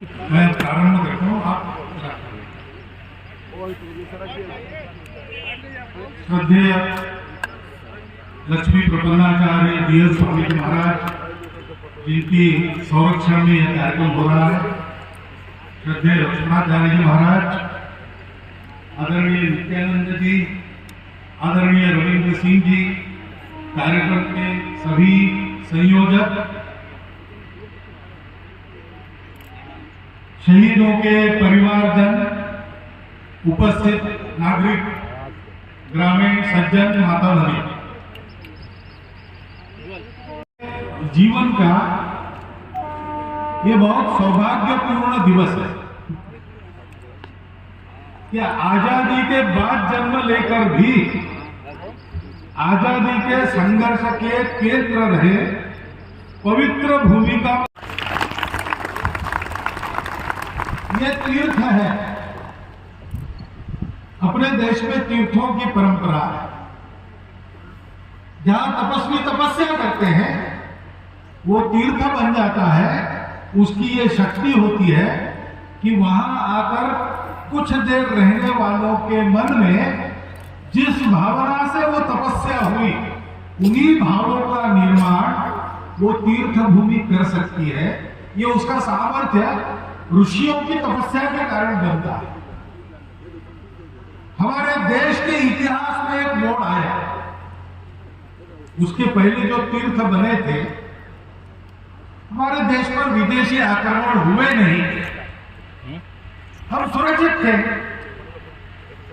मैं प्रारंभ करता हूँ। आप श्रद्धेय लक्ष्मी प्रपन्नाचार्य डीएल स्वामी जी महाराज, जिनकी संरक्षण में यह कार्यक्रम हो रहा है, श्रद्धेय लक्ष्मणाचार्य जी महाराज, आदरणीय नित्यानंद जी, आदरणीय रविंद्र सिंह जी, कार्यक्रम के सभी संयोजक, शहीदों के परिवारजन, उपस्थित नागरिक, ग्रामीण सज्जन, माता भगिनी, जीवन का ये बहुत सौभाग्यपूर्ण दिवस है। क्या आजादी के बाद जन्म लेकर भी आजादी के संघर्ष के केंद्र रहे पवित्र भूमि का ये तीर्थ है। अपने देश में तीर्थों की परंपरा है। जहां तपस्वी तपस्या करते हैं वो तीर्थ बन जाता है। उसकी ये शक्ति होती है कि वहां आकर कुछ देर रहने वालों के मन में जिस भावना से वो तपस्या हुई, उन्हीं भावों का निर्माण वो तीर्थ भूमि कर सकती है। ये उसका सामर्थ्य ऋषियों की तपस्या के कारण बनता है। हमारे देश के इतिहास में एक मोड़ आया। उसके पहले जो तीर्थ बने थे, हमारे देश पर विदेशी आक्रमण हुए नहीं, हम सुरक्षित थे।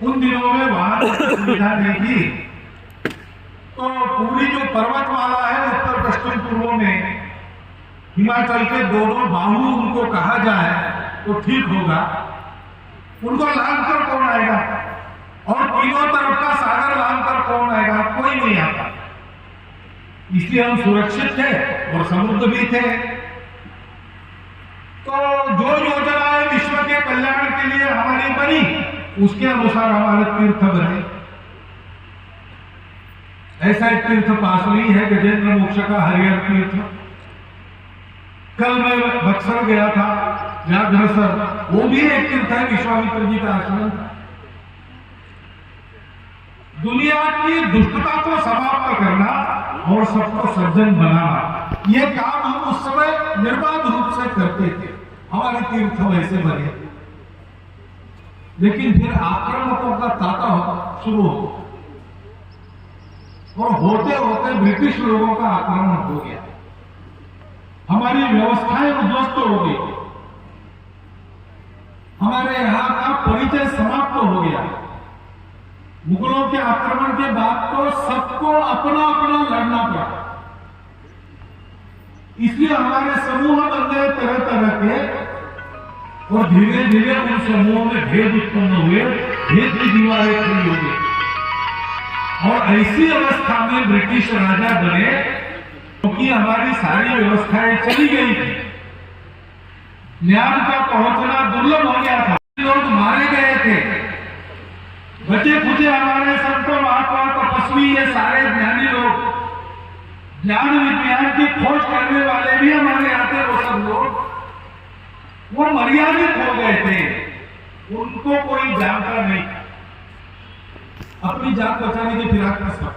उन दिनों में वाहन की सुविधा नहीं थी, तो पूरी जो पर्वतमाला है उत्तर पश्चिम पूर्व में, हिमाचल के दोनों बाहु उनको कहा जाए तो ठीक होगा। उनको लांघ कर कौन आएगा? और तीनों तरफ का सागर लांघ कर कौन आएगा? कोई नहीं आता। इसलिए हम सुरक्षित थे और समृद्ध भी थे। तो जो योजनाएं विश्व के कल्याण के लिए हमारी बनी, उसके अनुसार हमारे तीर्थ बने। ऐसा एक तीर्थ पास नहीं है, गजेंद्र मोक्ष का हरिहर तीर्थ। कल मैं बक्सर गया था, व्याघ्रसर, वो भी एक तीर्थ है, विश्वामित्र जी का आश्रम। दुनिया की दुष्टता को समाप्त करना और सबको सज्जन बनाना, ये काम हम उस समय निर्बाध रूप से करते थे। हमारे तीर्थ वैसे बने। लेकिन फिर आक्रमणों का तांता शुरू हो, और होते होते ब्रिटिश लोगों का आक्रमण हो गया। हमारी व्यवस्थाएं उद्ध्वस्त हो गई। हमारे यहां का परिचय समाप्त हो गया। मुगलों के आक्रमण के बाद तो सबको अपना अपना लड़ना पड़ा। इसलिए हमारे समूह बन गए तरह तरह के, और धीरे धीरे उन समूहों में भेद उत्पन्न हुए, भेद की दीवारें खड़ी हो गई। और ऐसी अवस्था में ब्रिटिश राजा बने क्योंकि हमारी सारी व्यवस्थाएं चली गई थी। ज्ञान का पहुंचना दुर्लभ हो गया था। लोग मारे गए थे। बचे खुचे हमारे संत महात्मा तपस्वी, ये सारे ज्ञानी लोग, ज्ञान विज्ञान की खोज करने वाले भी हमारे आते, वो सब लोग वो मर्यादित हो गए थे। उनको कोई जानता नहीं, अपनी जान बचाने की फिराक में सब।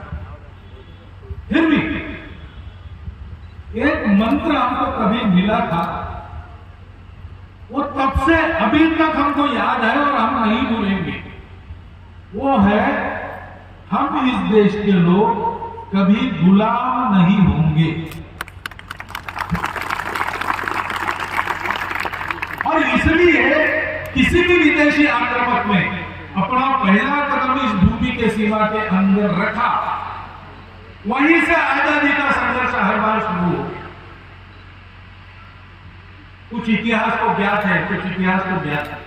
फिर भी एक मंत्र हमको कभी मिला था, वो तब से अभी तक हमको याद है और हम नहीं भूलेंगे। वो है, हम इस देश के लोग कभी गुलाम नहीं होंगे। और इसलिए किसी भी विदेशी आक्रमक ने अपना पहला कदम इस भूमि के सीमा के अंदर रखा, वहीं से आजादी का संघर्ष हर बार शुरू हो गया। कुछ इतिहास को ज्ञात है, कुछ इतिहास को ज्ञात है।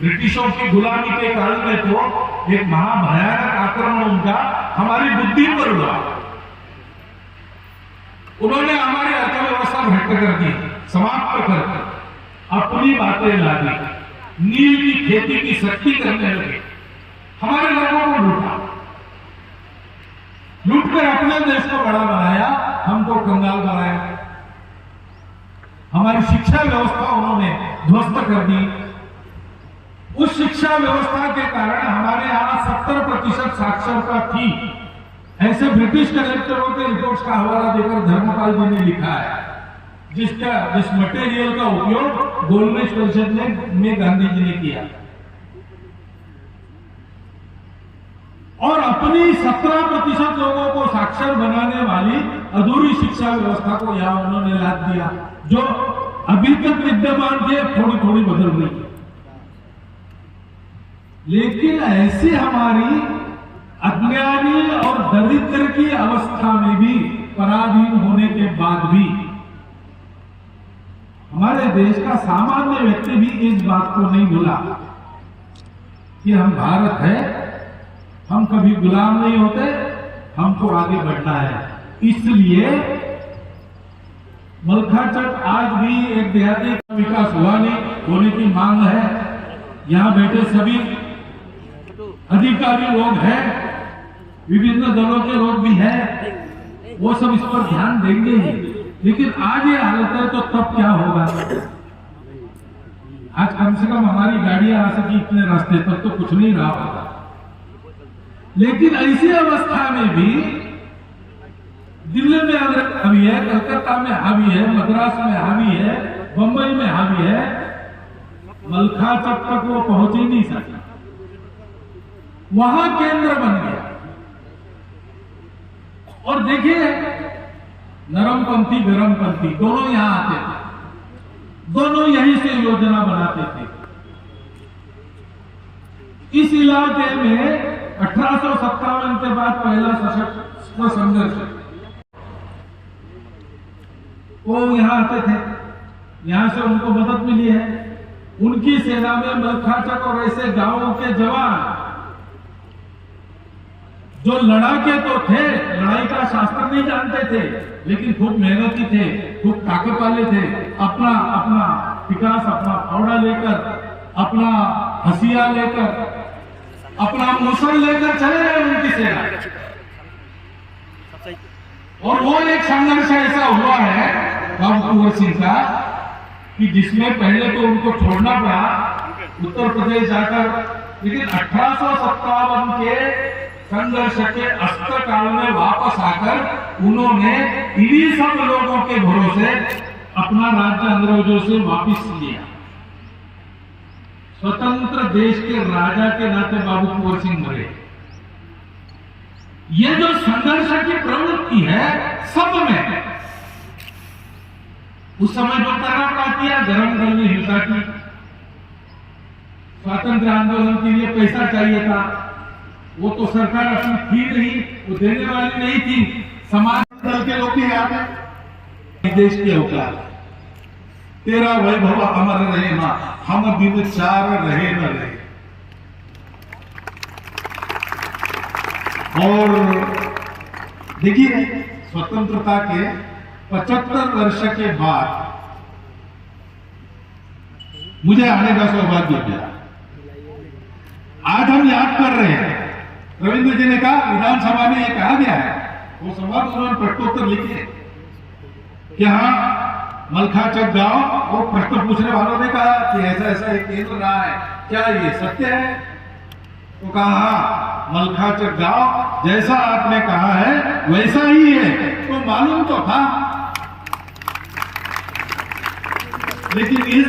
ब्रिटिशों की गुलामी के काल में तो एक महाभयानक आक्रमण उनका हमारी बुद्धि पर हुआ। उन्होंने हमारी अर्थव्यवस्था भ्रष्ट कर दी, समाप्त कर अपनी बातें ला दी, नील की खेती की सख्ती करने लगे, हमारे लोगों को लूटा, लूटकर अपने देश को बड़ा बनाया, हमको कंगाल बनाया। हमारी शिक्षा व्यवस्था उन्होंने ध्वस्त कर दी। उस शिक्षा व्यवस्था के कारण हमारे यहाँ 70% साक्षरता थी, ऐसे ब्रिटिश कलेक्टरों के रिपोर्ट्स का हवाला देकर धर्मपाल जी ने लिखा है, जिस मटेरियल का उपयोग गोलमेज परिषद में गांधी जी ने किया। और अपनी 17% लोगों को साक्षर बनाने वाली अधूरी शिक्षा व्यवस्था को यहां उन्होंने लाद दिया, जो अभी तक विद्यमान थे, थोड़ी थोड़ी बदल रही है। लेकिन ऐसी हमारी अज्ञानी और दरिद्र की अवस्था में भी, पराधीन होने के बाद भी, हमारे देश का सामान्य व्यक्ति भी इस बात को नहीं भूला कि हम भारत है, हम कभी गुलाम नहीं होते, हमको आगे बढ़ना है। इसलिए मलखाचक आज भी एक देहाती का विकास हुआ नहीं, होने की मांग है। यहां बैठे सभी अधिकारी लोग हैं, विभिन्न दलों के लोग भी हैं, वो सब इस पर ध्यान देंगे ही। लेकिन आज ये हालत है तो तब क्या होगा? आज कम से कम हमारी गाड़ियां आ सकी इतने रास्ते, तब तो कुछ नहीं रहा होगा। लेकिन ऐसी अवस्था में भी दिल्ली में अगर हावी है, कलकत्ता में हावी है, मद्रास में हावी है, बंबई में हावी है, मलखाचक तक वो पहुंच ही नहीं सका। वहां केंद्र बन गया। और देखिए, नरमपंथी गरमपंथी दोनों यहां आते थे, दोनों यहीं से योजना बनाते थे। इस इलाके में 1857 के बाद पहला सशस्त्र संघर्ष, वो यहां आते थे, यहां से उनको मदद मिली है। उनकी सेना में मलखाचक और ऐसे गांवों के जवान जो लड़ाके तो थे, लड़ाई का शास्त्र नहीं जानते थे, लेकिन खूब मेहनती थे, खूब ताकत वाले थे। अपना अपना विकास, अपना फावड़ा लेकर, अपना हसिया लेकर, अपना मुसल लेकर चले गए उनकी सेना। और वो एक संघर्ष ऐसा हुआ है बाबू कुंवर सिंह का कि जिसमें पहले तो उनको छोड़ना पड़ा उत्तर प्रदेश जाकर, लेकिन 1857 के संघर्ष के अस्त्र काल में वापस आकर उन्होंने इन्हीं सब लोगों के भरोसे अपना राज्य अंग्रेजों से वापस लिया। स्वतंत्र देश के राजा के नाते बाबू कुंवर सिंह मरे। ये जो संघर्ष की प्रवृत्ति है सब में, उस समय जो करना किया, गरम दल ने हिंसा की, स्वातंत्र आंदोलन के लिए पैसा चाहिए था, वो तो सरकार अपनी थी नहीं, वो देने वाली नहीं थी। समाज दल के लोग भी आते, देश के औकात, तेरा वैभव अमर रहे मां, हम दिन चार रहे न रहे। और देखिए, स्वतंत्रता के 75 वर्ष के बाद मुझे आने का सौभाग्य मिला। आज हम याद कर रहे हैं, रविंद्र जी ने कहा विधानसभा में यह कहा गया है, वो सवाल उन्होंने प्रश्नोत्तर लिखे कि हाँ मलखाचक गांव, और प्रश्न पूछने वालों ने कहा कि ऐसा ऐसा एक केंद्र रहा है, क्या ये सत्य है? तो कहा हाँ, मलखाचक गांव जैसा आपने कहा है वैसा ही है। तो मालूम तो था, लेकिन इस